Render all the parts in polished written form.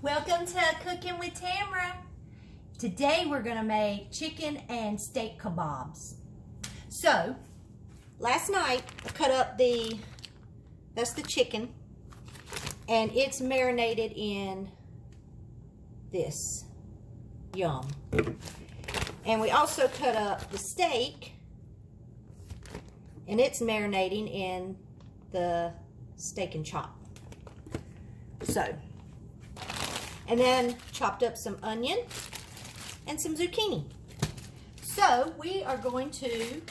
Welcome to Cooking with Tamara. Today we're going to make chicken and steak kebabs. So, last night I cut up that's the chicken, and it's marinated in this. Yum. And we also cut up the steak, and it's marinating in the steak and chop. So, and then chopped up some onion and some zucchini. So we are going to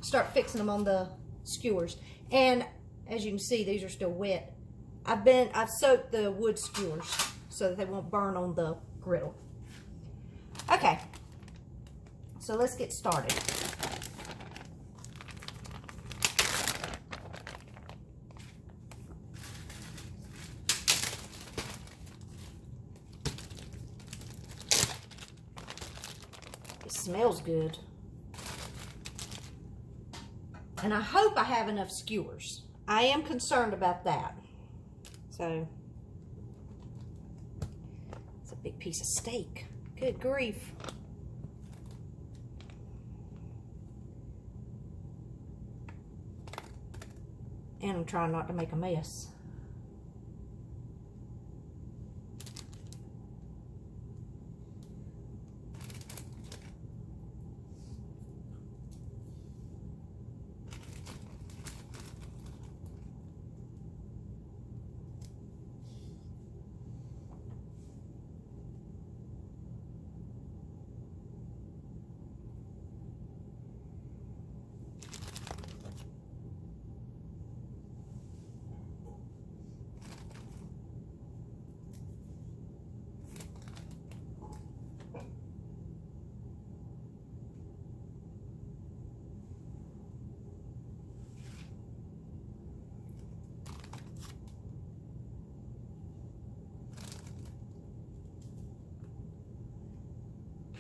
start fixing them on the skewers. And as you can see, these are still wet. I've soaked the wood skewers so that they won't burn on the griddle. Okay, so let's get started. It smells good. And I hope I have enough skewers. I am concerned about that. So, it's a big piece of steak. Good grief. And I'm trying not to make a mess.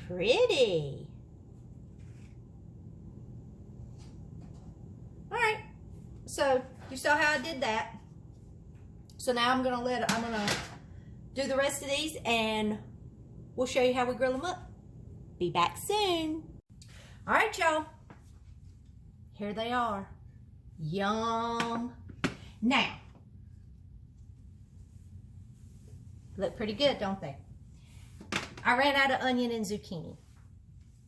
Pretty. All right, so you saw how I did that. So now I'm gonna do the rest of these, and we'll show you how we grill them up. Be back soon. All right, y'all. Here they are. Yum. Now, look pretty good, don't they? I ran out of onion and zucchini.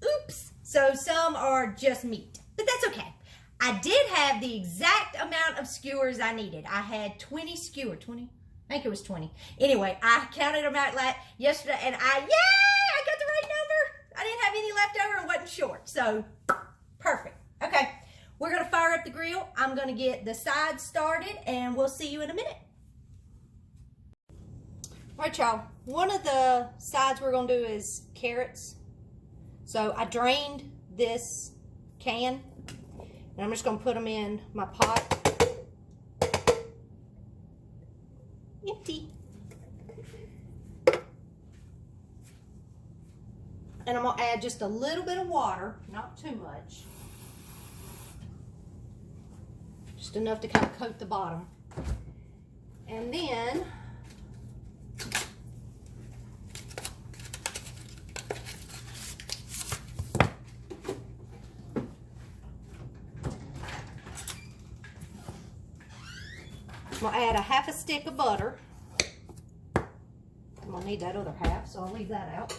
Oops. So some are just meat, but that's okay. I did have the exact amount of skewers I needed. I had 20 skewers. 20? I think it was 20. Anyway, I counted them out yesterday, and yay! I got the right number. I didn't have any left over and wasn't short. So, perfect. Okay, we're going to fire up the grill. I'm going to get the sides started, and we'll see you in a minute. All right, y'all. One of the sides we're going to do is carrots. So I drained this can, and I'm just going to put them in my pot. Empty. And I'm going to add just a little bit of water, not too much. Just enough to kind of coat the bottom. And then I'm going to add a half a stick of butter. I'm going to need that other half, so I'll leave that out.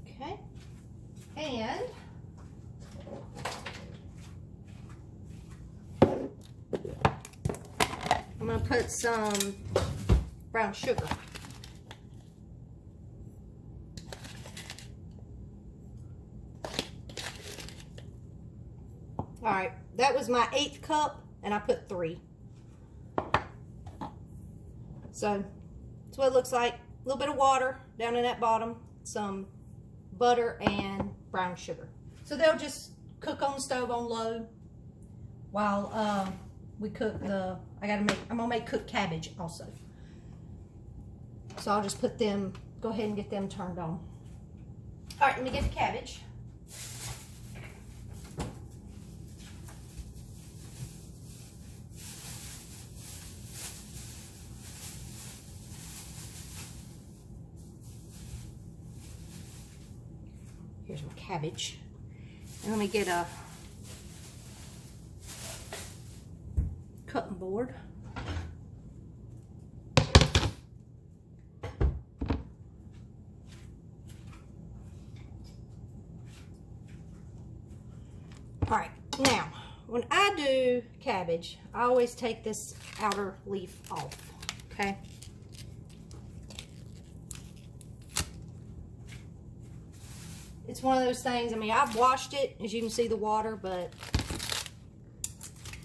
Okay. And I'm going to put some brown sugar. All right, that was my 1/8 cup, and I put 3. So that's what it looks like. A little bit of water down in that bottom, some butter, and brown sugar. So they'll just cook on the stove on low while we cook the, I'm gonna make cooked cabbage also. So I'll just put them, go ahead and get them turned on. All right, let me get the cabbage. Here's my cabbage. And let me get a cutting board. All right, now, when I do cabbage, I always take this outer leaf off, okay? It's one of those things, I mean, I've washed it, as you can see the water, but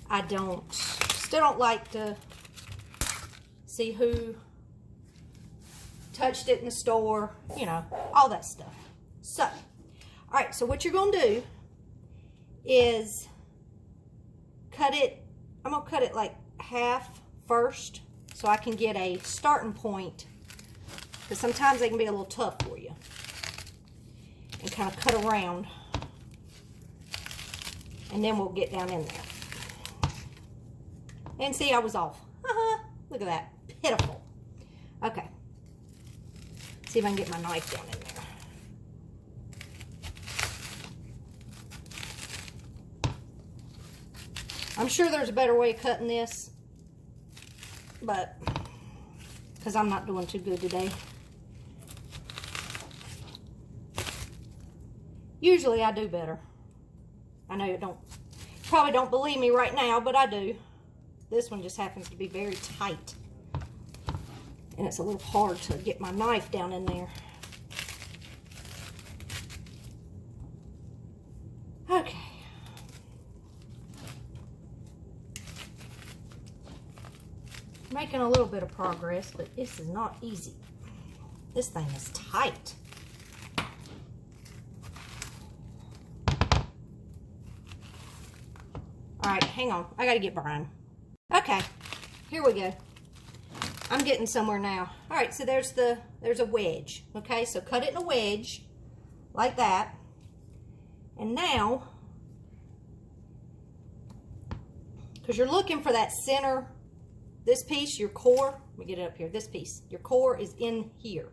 I still don't like to see who touched it in the store, you know, all that stuff. So, all right, so what you're gonna do is cut it, I'm gonna cut it like half first so I can get a starting point, because sometimes they can be a little tough for you. And kind of cut around, and then we'll get down in there. And see, I was off. Look at that, pitiful. Okay, see if I can get my knife down in there. I'm sure there's a better way of cutting this, but because I'm not doing too good today. Usually I do better. I know you probably don't believe me right now, but I do. This one just happens to be very tight. And it's a little hard to get my knife down in there. Okay. Making a little bit of progress, but this is not easy. This thing is tight. All right, hang on. I gotta get Brian. Okay, here we go. I'm getting somewhere now. All right, so there's a wedge. Okay, so cut it in a wedge like that. And now, because you're looking for that center, this piece, your core, let me get it up here, this piece, your core is in here.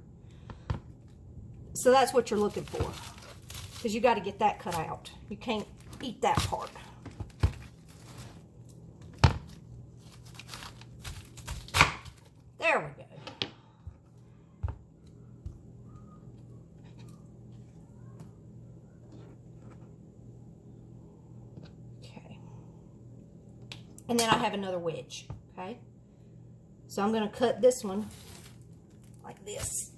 So that's what you're looking for, because you got to get that cut out. You can't eat that part. There we go. Okay. And then I have another wedge, okay? So I'm going to cut this one like this.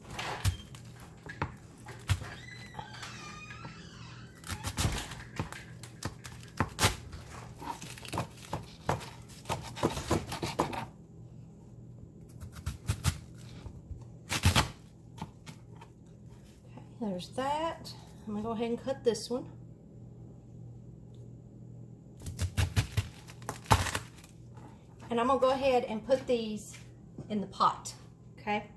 There's that. I'm going to go ahead and cut this one. And I'm going to go ahead and put these in the pot, okay?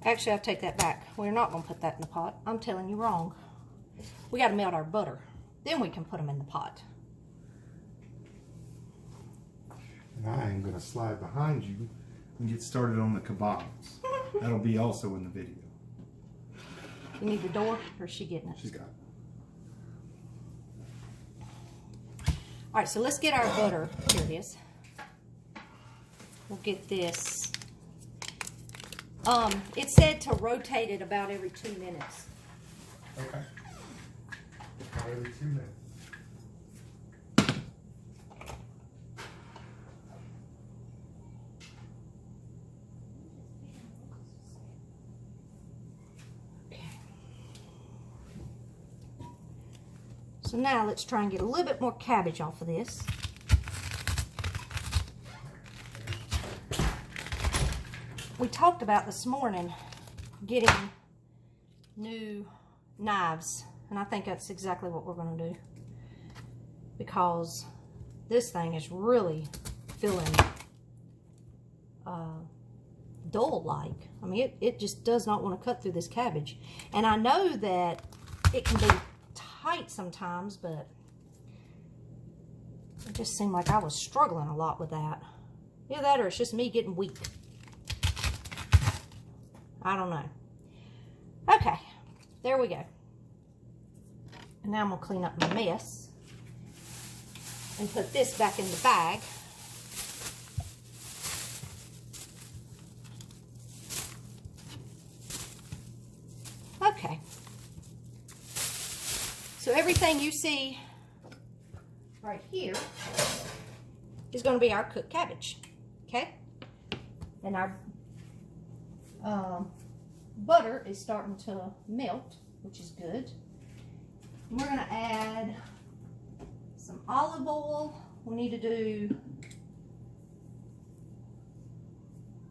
Actually, I'll take that back. We're not going to put that in the pot. I'm telling you wrong. We got to melt our butter. Then we can put them in the pot. And I am going to slide behind you and get started on the kebabs. That'll be also in the video. You need the door, or is she getting it? She's got it. All right, so let's get our butter. Here it is. We'll get this. It said to rotate it about every 2 minutes. Okay. Every 2 minutes. So now let's try and get a little bit more cabbage off of this. We talked about this morning getting new knives, and I think that's exactly what we're going to do. because this thing is really feeling dull-like. I mean, it just does not want to cut through this cabbage. And I know that it can be tight sometimes, but it just seemed like I was struggling a lot with that. Either that or it's just me getting weak. I don't know. Okay, there we go. And now I'm going to clean up my mess and put this back in the bag. Okay. So everything you see right here is going to be our cooked cabbage. Okay? And our butter is starting to melt, which is good. And we're going to add some olive oil. We need to do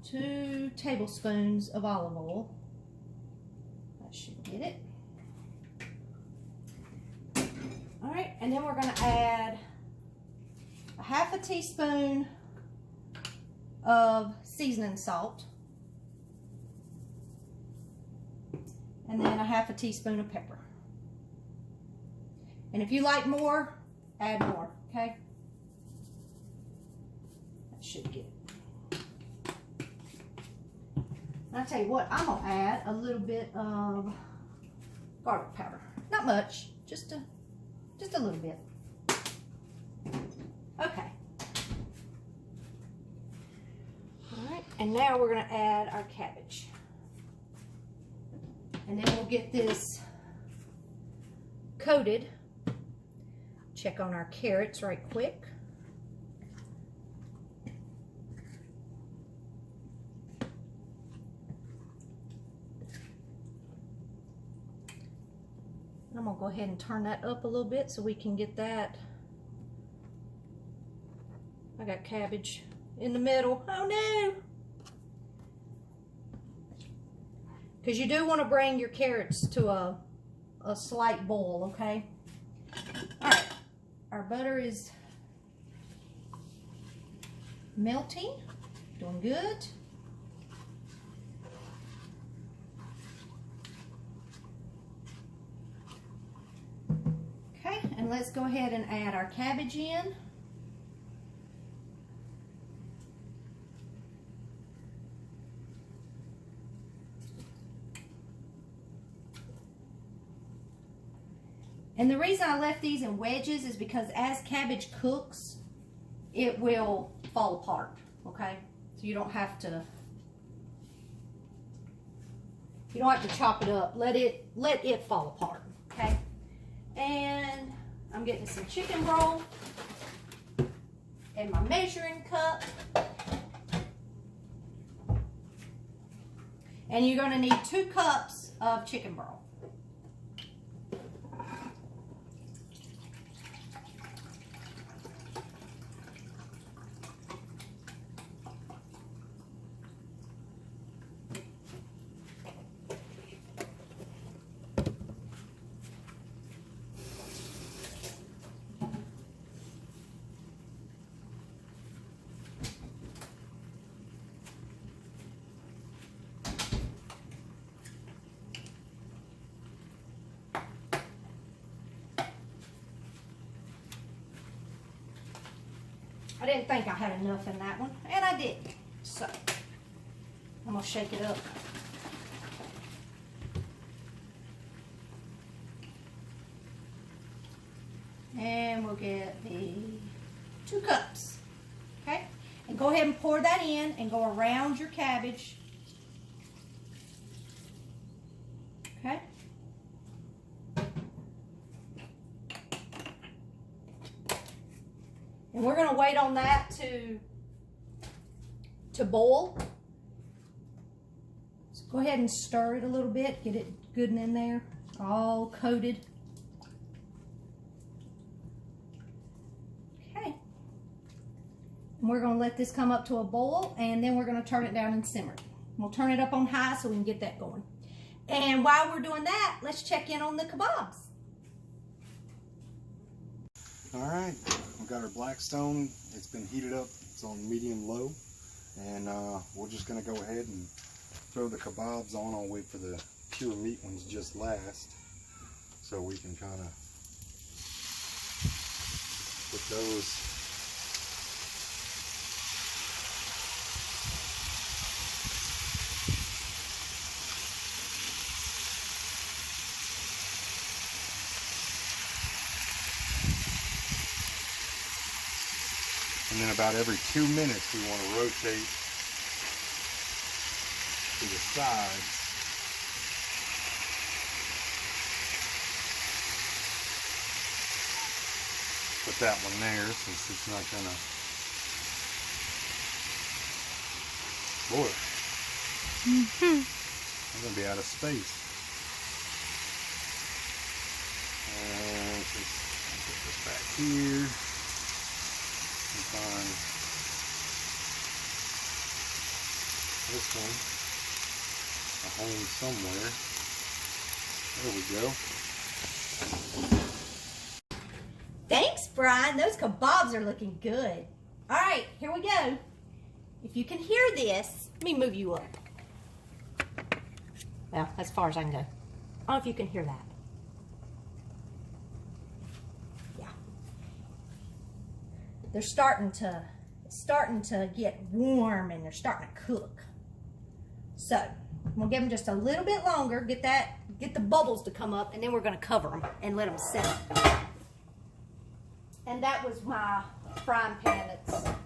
2 tablespoons of olive oil. That should get it. All right, and then we're going to add a 1/2 teaspoon of seasoning salt. And then a 1/2 teaspoon of pepper. And if you like more, add more, okay? That should get it. And I'll tell you what, I'm gonna add a little bit of garlic powder. Not much, just a little bit. Okay. All right, and now we're gonna add our cabbage. And then we'll get this coated. Check on our carrots right quick. I'm gonna go ahead and turn that up a little bit so we can get that. I got cabbage in the middle. Oh no! Because you do want to bring your carrots to a slight boil, okay? All right, our butter is melting, doing good. Okay, and let's go ahead and add our cabbage in. And the reason I left these in wedges is because as cabbage cooks, it will fall apart, okay? So you don't have to chop it up. Let it fall apart, okay? And I'm getting some chicken broth and my measuring cup. And you're gonna need 2 cups of chicken broth. I didn't think I had enough in that one, and I didn't. So, I'm going to shake it up. And we'll get the 2 cups, okay? And go ahead and pour that in and go around your cabbage, okay? And we're going to wait on that to boil. So go ahead and stir it a little bit. Get it good and in there. All coated. Okay. And we're going to let this come up to a boil. And then we're going to turn it down and simmer it. We'll turn it up on high so we can get that going. And while we're doing that, let's check in on the kebabs. All right, we got our Blackstone. It's been heated up. It's on medium low, and we're just gonna go ahead and throw the kebabs on. I'll wait for the pure meat ones just last, so we can kind of put those. And then about every 2 minutes we want to rotate to the sides. Put that one there since it's not gonna. Boy, I'm gonna be out of space. And just put this back here. Find this one a home somewhere. There we go. Thanks, Brian. Those kebabs are looking good. All right, here we go. If you can hear this, let me move you up. Well, as far as I can go. I don't know if you can hear that. They're starting to get warm, and they're starting to cook. So I'm gonna give them just a little bit longer, get the bubbles to come up, and then we're gonna cover them and let them set. And that was my frying pan that's a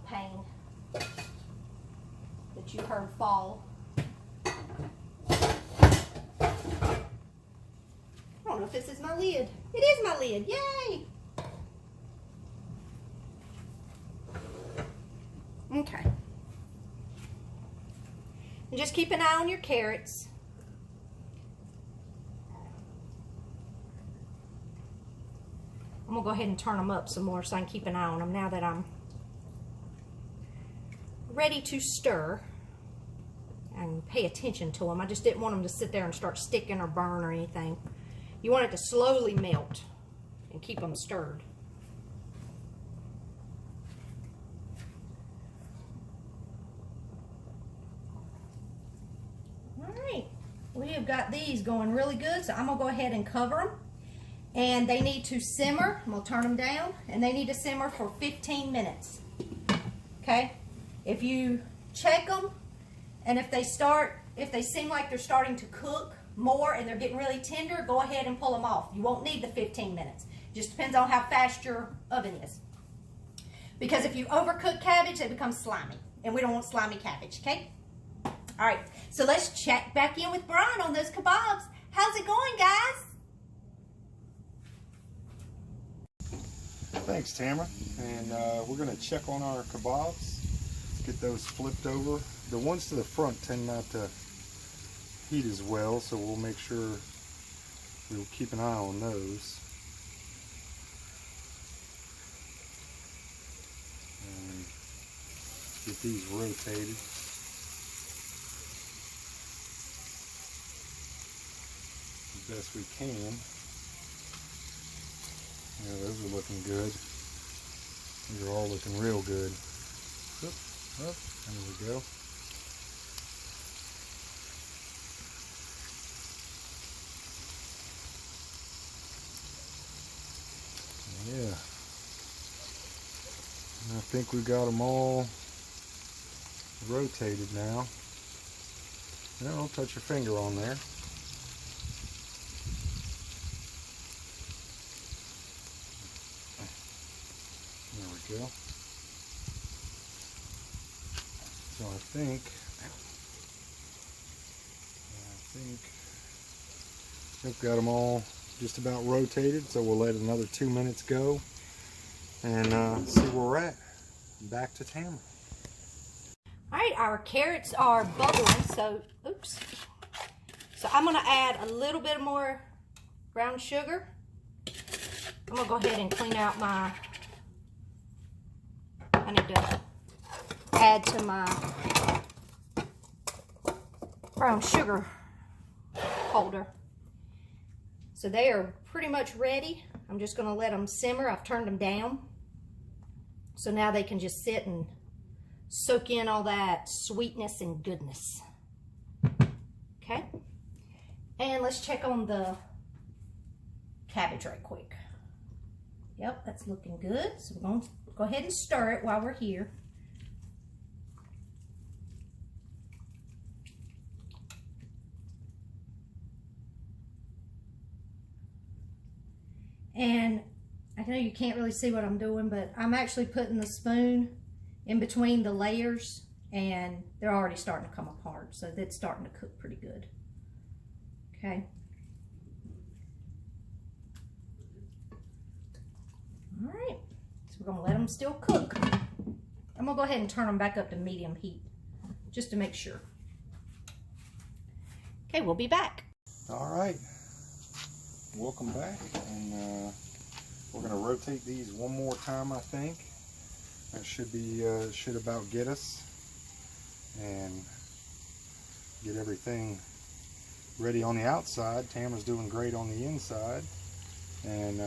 pain that you heard fall. I don't know if this is my lid. It is my lid, yay! Okay. And just keep an eye on your carrots. I'm gonna go ahead and turn them up some more so I can keep an eye on them now that I'm ready to stir and pay attention to them. I just didn't want them to sit there and start sticking or burn or anything. You want it to slowly melt and keep them stirred. We have got these going really good, so I'm gonna go ahead and cover them. And they need to simmer. I'm gonna turn them down, and they need to simmer for 15 minutes. Okay? If you check them, and if they seem like they're starting to cook more and they're getting really tender, go ahead and pull them off. You won't need the 15 minutes. Just depends on how fast your oven is. Because if you overcook cabbage, it becomes slimy, and we don't want slimy cabbage, okay? All right, so let's check back in with Brian on those kebabs. How's it going, guys? Thanks, Tamara. And we're going to check on our kebabs. Get those flipped over. The ones to the front tend not to heat as well, so we'll make sure we'll keep an eye on those. And get these rotated. Best we can. Yeah, those are looking good. These are all looking real good. Oop, oop, there we go. Yeah. And I think we got them all rotated now. Now don't touch your finger on there. Go. So I think we got them all just about rotated, so we'll let another 2 minutes go and see where we're at. Back to Tamara. All right, our carrots are bubbling, so oops. So I'm gonna add a little bit more brown sugar. I'm gonna go ahead and clean out my, I need to add to my brown sugar holder. So they are pretty much ready. I'm just gonna let them simmer. I've turned them down. So now they can just sit and soak in all that sweetness and goodness. Okay. And let's check on the cabbage right quick. Yep, that's looking good. So we're going to go ahead and stir it while we're here. And I know you can't really see what I'm doing, but I'm actually putting the spoon in between the layers, and they're already starting to come apart. So that's starting to cook pretty good. Okay. All right, so we're gonna let them still cook. I'm gonna go ahead and turn them back up to medium heat, just to make sure. Okay, we'll be back. All right, welcome back, and we're gonna rotate these one more time. I think that should about get us, and get everything ready on the outside. Tamara's doing great on the inside, and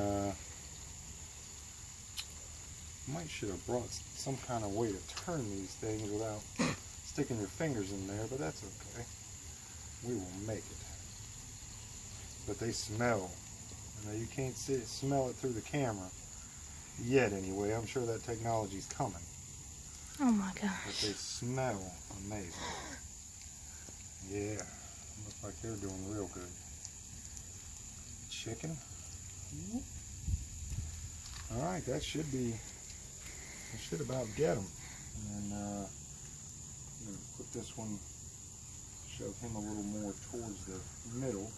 might should have brought some kind of way to turn these things without sticking your fingers in there, but that's okay. We will make it. But they smell. Now you can't smell it through the camera yet anyway. I'm sure that technology's coming. Oh my gosh. But they smell amazing. Yeah, looks like they're doing real good. Chicken. All right, that should about get them. And I'm going to put this one, shove him a little more towards the middle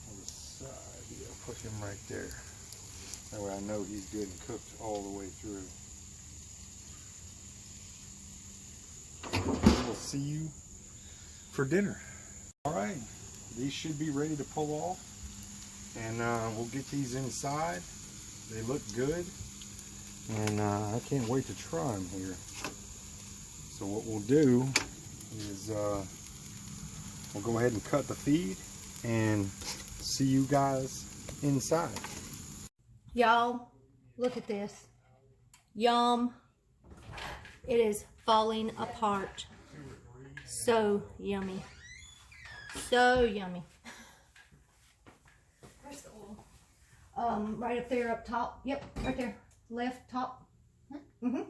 of the side. Yeah, put him right there. That way I know he's good and cooked all the way through. We'll see you for dinner. All right, these should be ready to pull off, and we'll get these inside. They look good, and I can't wait to try them here. So what we'll do is we'll go ahead and cut the feed and see you guys inside. Y'all, look at this. Yum. It is falling apart. So yummy. So yummy. Where's the oil? Right up there, up top. Yep, right there. Left, top. Mm-hmm.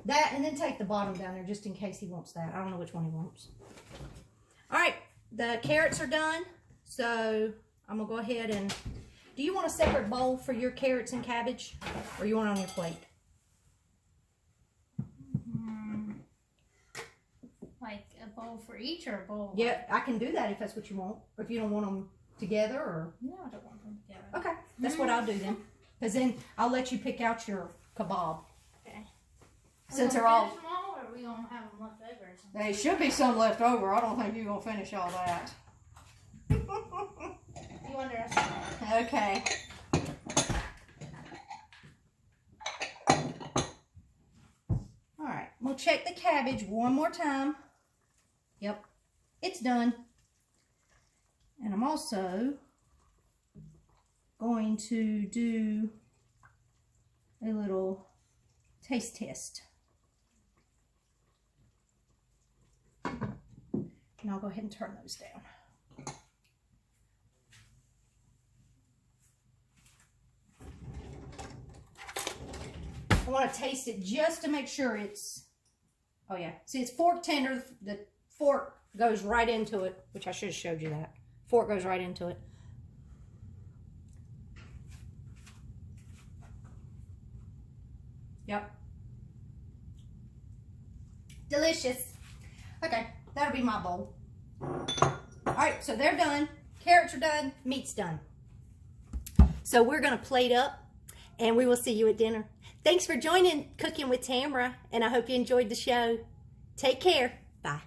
That, and then take the bottom down there just in case he wants that. I don't know which one he wants. All right, the carrots are done. So I'm gonna go ahead and, do you want a separate bowl for your carrots and cabbage? Or you want it on your plate? Like a bowl for each, or a bowl? Yeah, I can do that if that's what you want. Or if you don't want them together, or... No, I don't want them together. Okay, that's what I'll do then. Because then I'll let you pick out your kebab. Okay. Since they're all... Small, or are we gonna have them left over or something? There should be some left over. I don't think you're going to finish all that. You underestimate. Okay. Alright, we'll check the cabbage one more time. Yep, it's done. And I'm also going to do a little taste test. And I'll go ahead and turn those down. I want to taste it just to make sure it's, oh yeah, see it's fork tender. The fork goes right into it, which I should have showed you that. Fork goes right into it. Yep. Delicious. Okay, that'll be my bowl. All right, so they're done. Carrots are done. Meat's done. So we're going to plate up, and we will see you at dinner. Thanks for joining Cooking with Tamara, and I hope you enjoyed the show. Take care. Bye.